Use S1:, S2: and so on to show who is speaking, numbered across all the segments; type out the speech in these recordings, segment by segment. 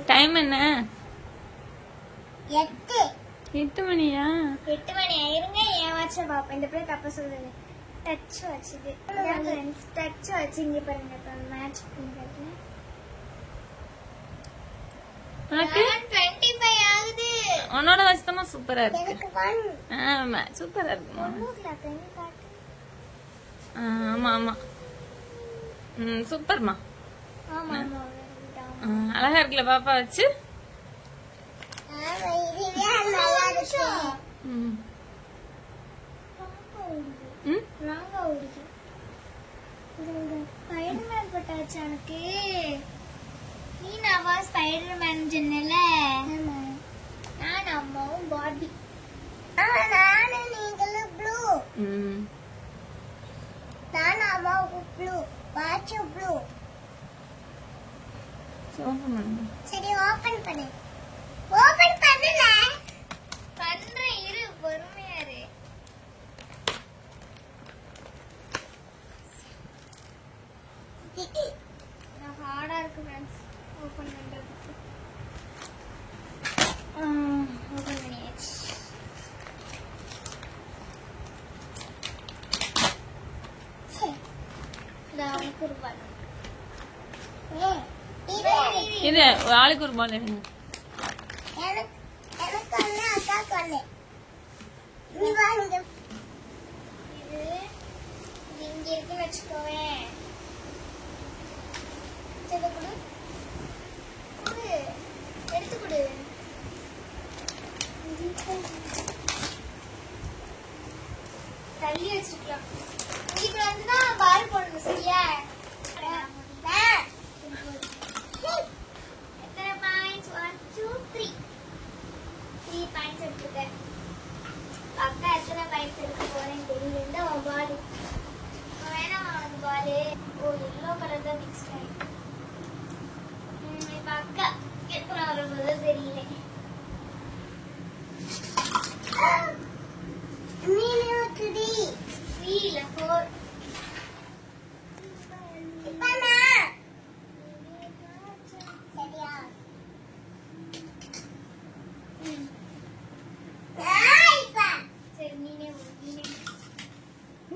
S1: Time என்ன?
S2: 8
S1: மணியா?
S2: 8 மணி ஆயிருங்க. என் வாட்ச பாப்பேன். இந்த பிள்ளை தப்ப சொல்லுது. டச் வாட்சுது. ஃப்ரெண்ட்ஸ் டச் வாட்ச் இங்க பாருங்க. இப்ப மேட்ச் பண்றது.
S1: உனக்கு
S2: 25 ஆகுது.
S1: உன்னோட வாட்ச் தான் சூப்பரா இருக்கு.
S2: எனக்கு 1.
S1: ஆமா சூப்பரா இருக்கு.
S2: ஒண்ணுல பெண் காட்டு.
S1: ஆமா ஆமா. சூப்பர்மா.
S2: ஆமா ஆமா.
S1: அழகா இருக்குல பாப்பா வச்சு.
S2: ஆமா இதுவே நல்லா இருக்கு. ராங்கா ஓடுது. ஸ்பைடர்மேன் பட்டாச்சு எனக்கு. நீ நாவா ஸ்பைடர்மேன் சொன்னல. நான் அம்மாவும் பார்பி. நானு நீங்களும் ப்ளூ. நான் அம்மாவும் ப்ளூ. Watch blue. சரி ஓபன் பண்ணு. ஓபன் பண்ணல. பண்றேன் இரு பொறுமையா இரு. நான் ஹார்டா இருக்கு फ्रेंड्स ஓபன் பண்றதுக்கு. ஓபன் பண்ணியாச்சு. சரி நான் குர்பான்.
S1: இது ஆளுக்கு ஒரு பால் எடுங்க.
S2: எனக்கு ஒண்ணு அக்காக்கு ஒண்ணு. நீ வாங்க. இது இங்க இருக்கு வச்சுக்கோவேன். சரி குடு. குடு. எடுத்து குடு. தள்ளி வச்சுக்கலாம். இதுக்கு வந்துதான் பால் போடணும் சரியா? எத்தனை பாயிண்ட்ஸ்? 1 2 3 3 பாயிண்ட்ஸ் எடுத்துட்டேன். அக்கா எத்தனை பாயிண்ட்ஸ் எடுக்க போறேன்னு தெரியல. இந்த பால் வேணாம். அந்த பால் எல்லோ கலர் தான் மிக்ஸ் ஆயிருக்கு. இப்ப அக்கா எத்தனை வரும்போது தெரியல. மீனு 3 இல்ல 4.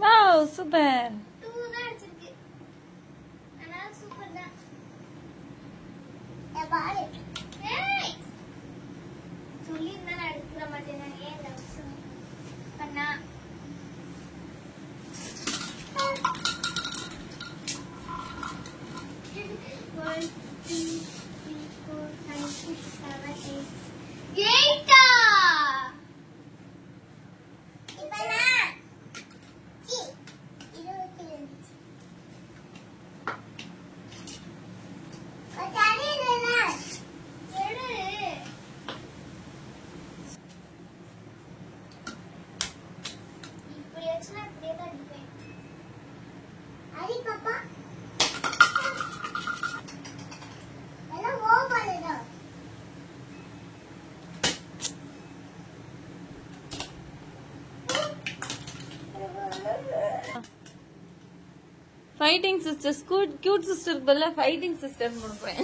S1: Wow super.
S2: 2 தான் அடிச்சிருக்கு. அதனால சூப்பர் தான். பால் ஏய் சொல்லி இருந்தா எடுத்துற மாட்டேன். ஏன் லவ்ஸ் பண்ணா
S1: ஃபைட்டிங் சிஸ்டர் கியூட் சிஸ்டருக்கு பதிலா ஃபைட்டிங் சிஸ்டர் கொடுப்பேன்.